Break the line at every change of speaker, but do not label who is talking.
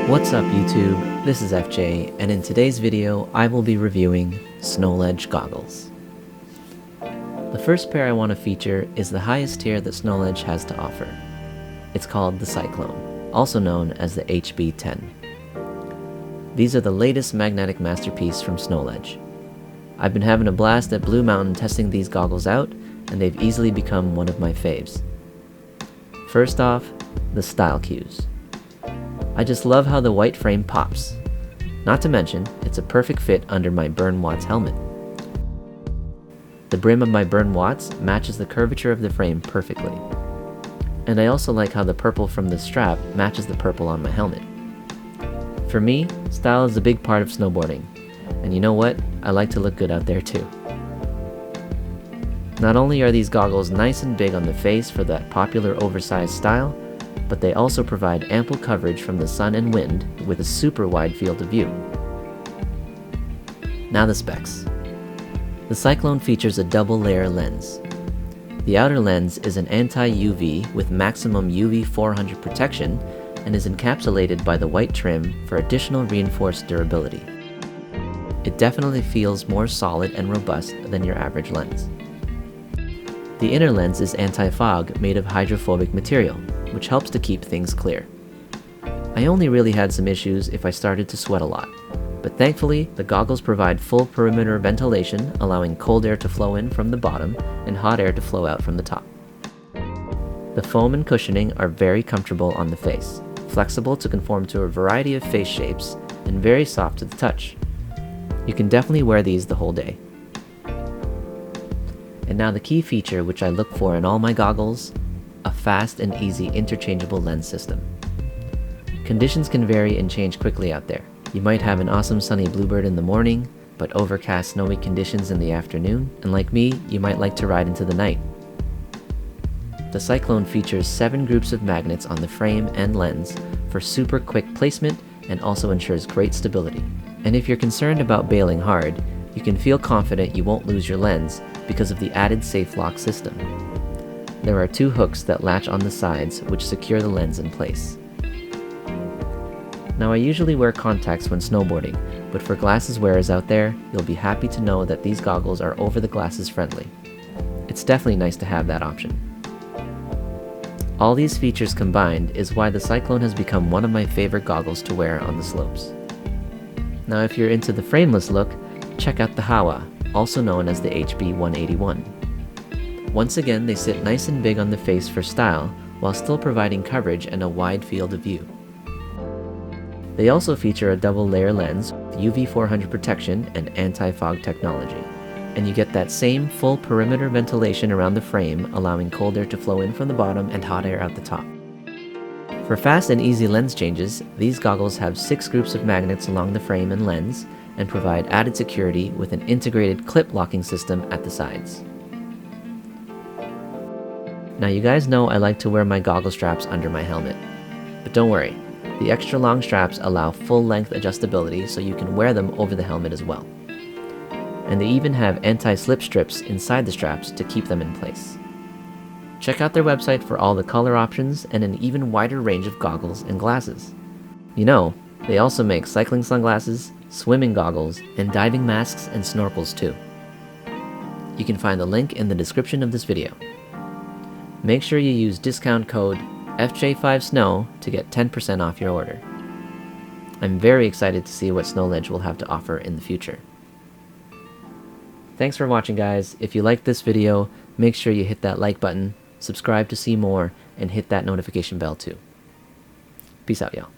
What's up YouTube, this is FJ, and in today's video I will be reviewing Snowledge goggles. The first pair I want to feature is the highest tier that Snowledge has to offer. It's called the Cyklone, also known as the HB-10. These are the latest magnetic masterpiece from Snowledge. I've been having a blast at Blue Mountain testing these goggles out, and they've easily become one of my faves. First off, the style cues. I just love how the white frame pops. Not to mention, it's a perfect fit under my Burn Watts helmet. The brim of my Burn Watts matches the curvature of the frame perfectly. And I also like how the purple from the strap matches the purple on my helmet. For me, style is a big part of snowboarding. And you know what? I like to look good out there too. Not only are these goggles nice and big on the face for that popular oversized style, but they also provide ample coverage from the sun and wind with a super wide field of view. Now the specs. The Cyklone features a double layer lens. The outer lens is an anti-UV with maximum UV 400 protection and is encapsulated by the white trim for additional reinforced durability. It definitely feels more solid and robust than your average lens. The inner lens is anti-fog made of hydrophobic material, which helps to keep things clear. I only really had some issues if I started to sweat a lot, but thankfully the goggles provide full perimeter ventilation, allowing cold air to flow in from the bottom and hot air to flow out from the top. The foam and cushioning are very comfortable on the face, flexible to conform to a variety of face shapes, and very soft to the touch. You can definitely wear these the whole day. And now the key feature which I look for in all my goggles: a fast and easy interchangeable lens system. Conditions can vary and change quickly out there. You might have an awesome sunny bluebird in the morning, but overcast snowy conditions in the afternoon, and like me, you might like to ride into the night. The Cyklone features 7 groups of magnets on the frame and lens for super quick placement and also ensures great stability. And if you're concerned about bailing hard, you can feel confident you won't lose your lens because of the added safe lock system. There are 2 hooks that latch on the sides which secure the lens in place. Now I usually wear contacts when snowboarding, but for glasses wearers out there, you'll be happy to know that these goggles are over the glasses friendly. It's definitely nice to have that option. All these features combined is why the Cyklone has become one of my favorite goggles to wear on the slopes. Now if you're into the frameless look, check out the Hawa, also known as the HB-181. Once again, they sit nice and big on the face for style, while still providing coverage and a wide field of view. They also feature a double layer lens with UV 400 protection and anti-fog technology. And you get that same full perimeter ventilation around the frame, allowing cold air to flow in from the bottom and hot air out the top. For fast and easy lens changes, these goggles have 6 groups of magnets along the frame and lens, and provide added security with an integrated clip locking system at the sides. Now you guys know I like to wear my goggle straps under my helmet, but don't worry, the extra long straps allow full length adjustability so you can wear them over the helmet as well. And they even have anti-slip strips inside the straps to keep them in place. Check out their website for all the color options and an even wider range of goggles and glasses. You know, they also make cycling sunglasses, swimming goggles, and diving masks and snorkels too. You can find the link in the description of this video. Make sure you use discount code FJ5SNOW to get 10% off your order. I'm very excited to see what Snowledge will have to offer in the future. Thanks for watching guys. If you liked this video, make sure you hit that like button, subscribe to see more, and hit that notification bell too. Peace out y'all.